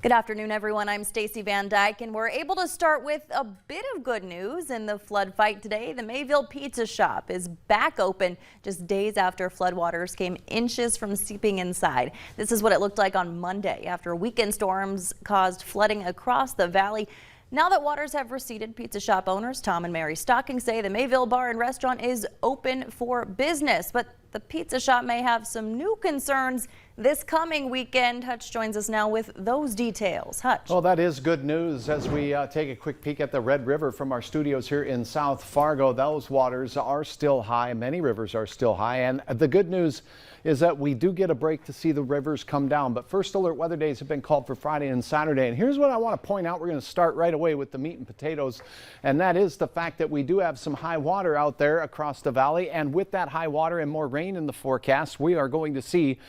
Good afternoon, everyone. I'm Stacy Van Dyke, and we're able to start with a bit of good news in the flood fight today. The Mayville Pizza Shop is back open just days after floodwaters came inches from seeping inside. This is what it looked like on Monday after weekend storms caused flooding across the valley. Now that waters have receded, Pizza Shop owners Tom and Mary Stocking say the Mayville Bar and Restaurant is open for business, but the Pizza Shop may have some new concerns this coming weekend. Hutch joins us now with those details. Hutch. Well, that is good news as we take a quick peek at the Red River from our studios here in South Fargo. Those waters are still high. Many rivers are still high. And the good news is that we do get a break to see the rivers come down. But first alert weather days have been called for Friday and Saturday. And here's what I want to point out. We're going to start right away with the meat and potatoes. And that is the fact that we do have some high water out there across the valley. And with that high water and more rain in the forecast, we are going to see,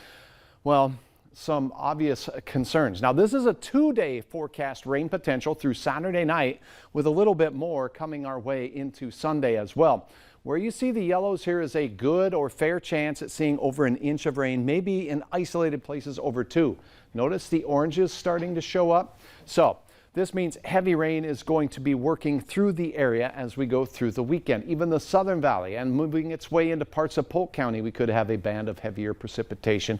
well, some obvious concerns. Now, this is a 2-day forecast rain potential through Saturday night with a little bit more coming our way into Sunday as well. Where you see the yellows here is a good or fair chance at seeing over an inch of rain, maybe in isolated places over 2. Notice the oranges starting to show up. So this means heavy rain is going to be working through the area as we go through the weekend. Even the Southern Valley and moving its way into parts of Polk County, we could have a band of heavier precipitation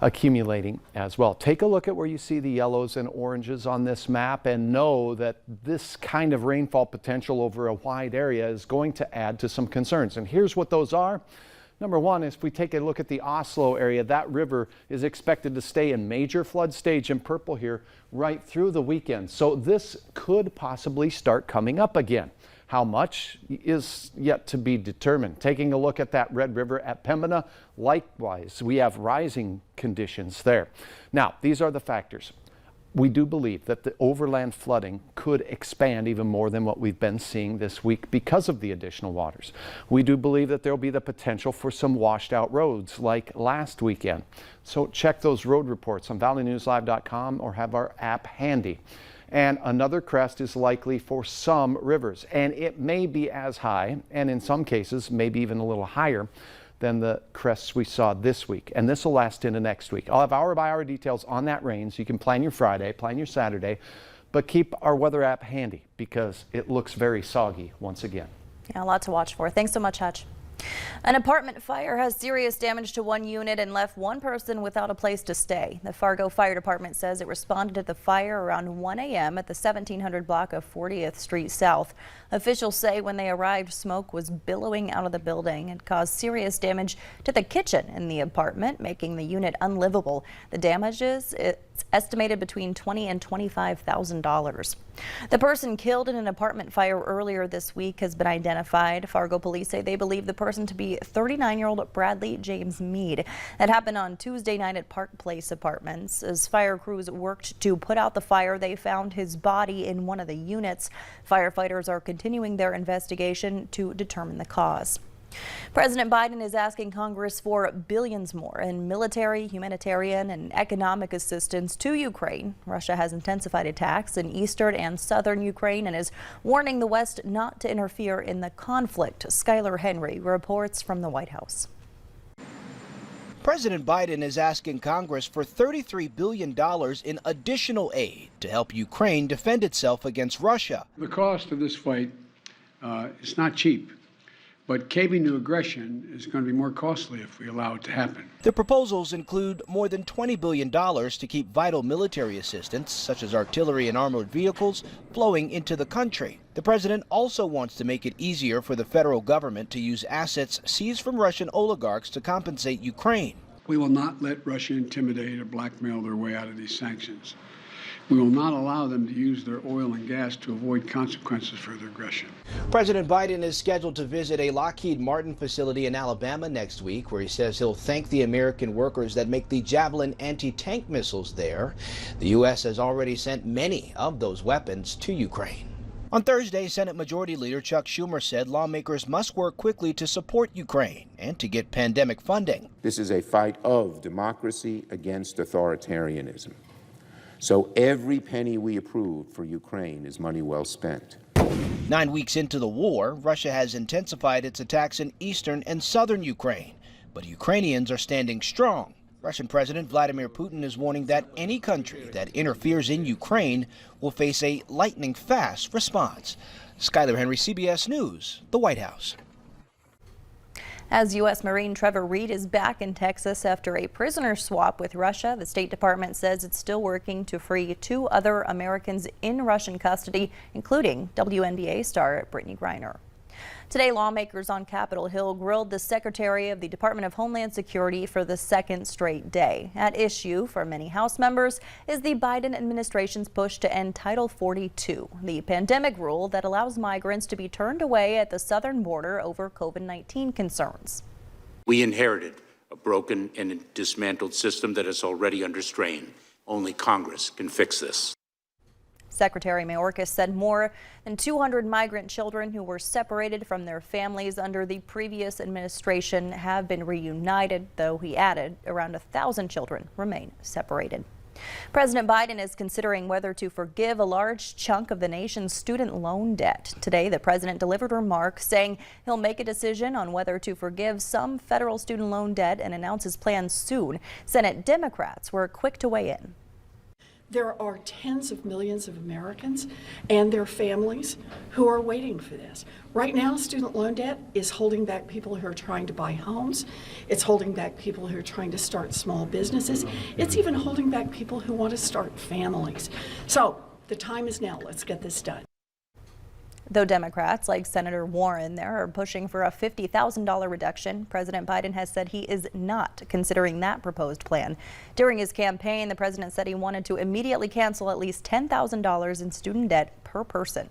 accumulating as well. Take a look at where you see the yellows and oranges on this map and know that this kind of rainfall potential over a wide area is going to add to some concerns. And here's what those are. Number one, if we take a look at the Oslo area, that river is expected to stay in major flood stage in purple here right through the weekend. So this could possibly start coming up again. How much is yet to be determined. Taking a look at that Red River at Pembina, likewise, we have rising conditions there. Now, these are the factors. We do believe that the overland flooding could expand even more than what we've been seeing this week because of the additional waters. We do believe that there will be the potential for some washed out roads like last weekend. So check those road reports on valleynewslive.com or have our app handy. And another crest is likely for some rivers, and it may be as high, and in some cases maybe even a little higher than the crests we saw this week. And this will last into next week. I'll have hour-by-hour details on that rain, so you can plan your Friday, plan your Saturday, but keep our weather app handy because it looks very soggy once again. Yeah, a lot to watch for. Thanks so much, Hutch. An apartment fire has serious damage to one unit and left one person without a place to stay. The Fargo Fire Department says it responded to the fire around 1 a.m. at the 1700 block of 40th Street South. Officials say when they arrived, smoke was billowing out of the building and caused serious damage to the kitchen in the apartment, making the unit unlivable. The damages, it's estimated between $20,000 and $25,000. The person killed in an apartment fire earlier this week has been identified. Fargo police say they believe the person to be 39-year-old Bradley James Mead. That happened on Tuesday night at Park Place Apartments. As fire crews worked to put out the fire, they found his body in one of the units. Firefighters are continuing their investigation to determine the cause. President Biden is asking Congress for billions more in military, humanitarian, and economic assistance to Ukraine. Russia has intensified attacks in eastern and southern Ukraine and is warning the West not to interfere in the conflict. Skylar Henry reports from the White House. President Biden is asking Congress for $33 billion in additional aid to help Ukraine defend itself against Russia. The cost of this fight is not cheap. But caving to aggression is going to be more costly if we allow it to happen. The proposals include more than $20 billion to keep vital military assistance, such as artillery and armored vehicles, flowing into the country. The president also wants to make it easier for the federal government to use assets seized from Russian oligarchs to compensate Ukraine. We will not let Russia intimidate or blackmail their way out of these sanctions. We will not allow them to use their oil and gas to avoid consequences for their aggression. President Biden is scheduled to visit a Lockheed Martin facility in Alabama next week, where he says he'll thank the American workers that make the Javelin anti-tank missiles there. The U.S. has already sent many of those weapons to Ukraine. On Thursday, Senate Majority Leader Chuck Schumer said lawmakers must work quickly to support Ukraine and to get pandemic funding. This is a fight of democracy against authoritarianism. So every penny we approve for Ukraine is money well spent. 9 weeks into the war, Russia has intensified its attacks in eastern and southern Ukraine. But Ukrainians are standing strong. Russian President Vladimir Putin is warning that any country that interferes in Ukraine will face a lightning-fast response. Skyler Henry, CBS News, the White House. As U.S. Marine Trevor Reed is back in Texas after a prisoner swap with Russia, the State Department says it's still working to free 2 other Americans in Russian custody, including WNBA star Brittany Griner. Today, lawmakers on Capitol Hill grilled the Secretary of the Department of Homeland Security for the second straight day. At issue for many House members is the Biden administration's push to end Title 42, the pandemic rule that allows migrants to be turned away at the southern border over COVID-19 concerns. We inherited a broken and dismantled system that is already under strain. Only Congress can fix this. Secretary Mayorkas said more than 200 migrant children who were separated from their families under the previous administration have been reunited, though he added around 1,000 children remain separated. President Biden is considering whether to forgive a large chunk of the nation's student loan debt. Today, the president delivered remarks saying he'll make a decision on whether to forgive some federal student loan debt and announce his plans soon. Senate Democrats were quick to weigh in. There are tens of millions of Americans and their families who are waiting for this. Right now, student loan debt is holding back people who are trying to buy homes. It's holding back people who are trying to start small businesses. It's even holding back people who want to start families. So the time is now. Let's get this done. Though Democrats like Senator Warren there are pushing for a $50,000 reduction, President Biden has said he is not considering that proposed plan. During his campaign, the president said he wanted to immediately cancel at least $10,000 in student debt per person.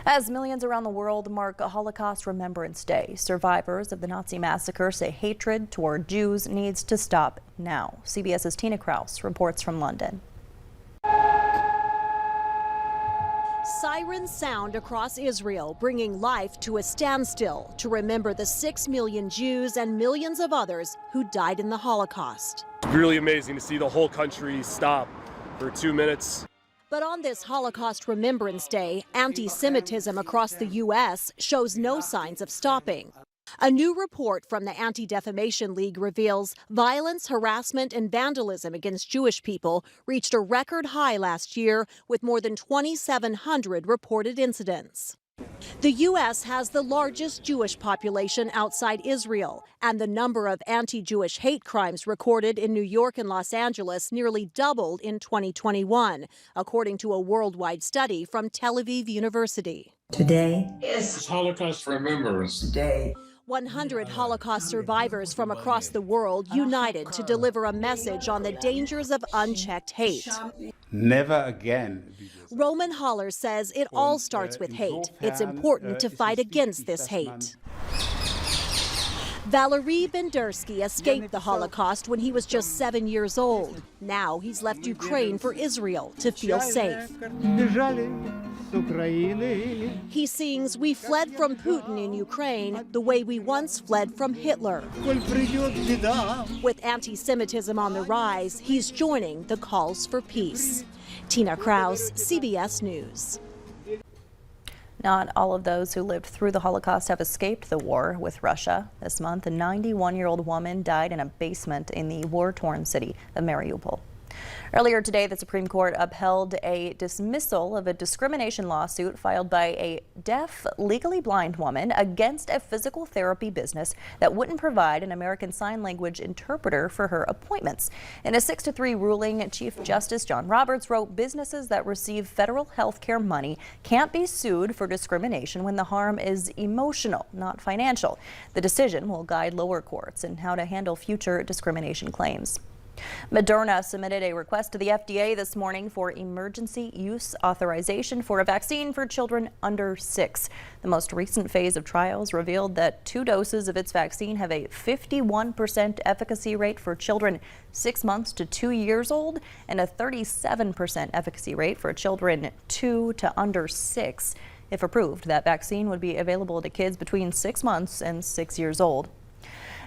As millions around the world mark a Holocaust Remembrance Day, survivors of the Nazi massacre say hatred toward Jews needs to stop now. CBS's Tina Kraus reports from London. Sirens sound across Israel, bringing life to a standstill to remember the 6 million Jews and millions of others who died in the Holocaust. It's really amazing to see the whole country stop for 2 minutes. But on this Holocaust Remembrance Day, anti-Semitism across the U.S. shows no signs of stopping. A new report from the Anti-Defamation League reveals violence, harassment, and vandalism against Jewish people reached a record high last year with more than 2,700 reported incidents. The U.S. has the largest Jewish population outside Israel, and the number of anti-Jewish hate crimes recorded in New York and Los Angeles nearly doubled in 2021, according to a worldwide study from Tel Aviv University. Today is Holocaust Remembrance Day. 100 Holocaust survivors from across the world united to deliver a message on the dangers of unchecked hate. Never again. Roman Haller says it all starts with hate. It's important to fight against this hate. Valery Bendersky escaped the Holocaust when he was just 7 years old. Now he's left Ukraine for Israel to feel safe. He sings, "We fled from Putin in Ukraine the way we once fled from Hitler." With anti-Semitism on the rise, he's joining the calls for peace. Tina Kraus, CBS News. Not all of those who lived through the Holocaust have escaped the war with Russia. This month, a 91-year-old woman died in a basement in the war-torn city of Mariupol. Earlier today, the Supreme Court upheld a dismissal of a discrimination lawsuit filed by a deaf, legally blind woman against a physical therapy business that wouldn't provide an American Sign Language interpreter for her appointments. In a 6-3 ruling, Chief Justice John Roberts wrote businesses that receive federal health care money can't be sued for discrimination when the harm is emotional, not financial. The decision will guide lower courts in how to handle future discrimination claims. Moderna submitted a request to the FDA this morning for emergency use authorization for a vaccine for children under 6. The most recent phase of trials revealed that 2 doses of its vaccine have a 51% efficacy rate for children 6 months to 2 years old and a 37% efficacy rate for children 2 to under 6. If approved, that vaccine would be available to kids between 6 months and 6 years old.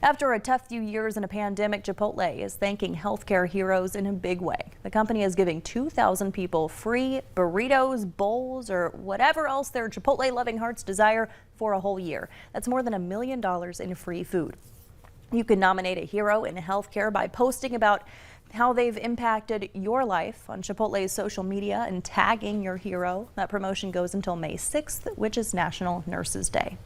After a tough few years in a pandemic, Chipotle is thanking healthcare heroes in a big way. The company is giving 2,000 people free burritos, bowls, or whatever else their Chipotle-loving hearts desire for a whole year. That's more than $1 million in free food. You can nominate a hero in healthcare by posting about how they've impacted your life on Chipotle's social media and tagging your hero. That promotion goes until May 6th, which is National Nurses Day.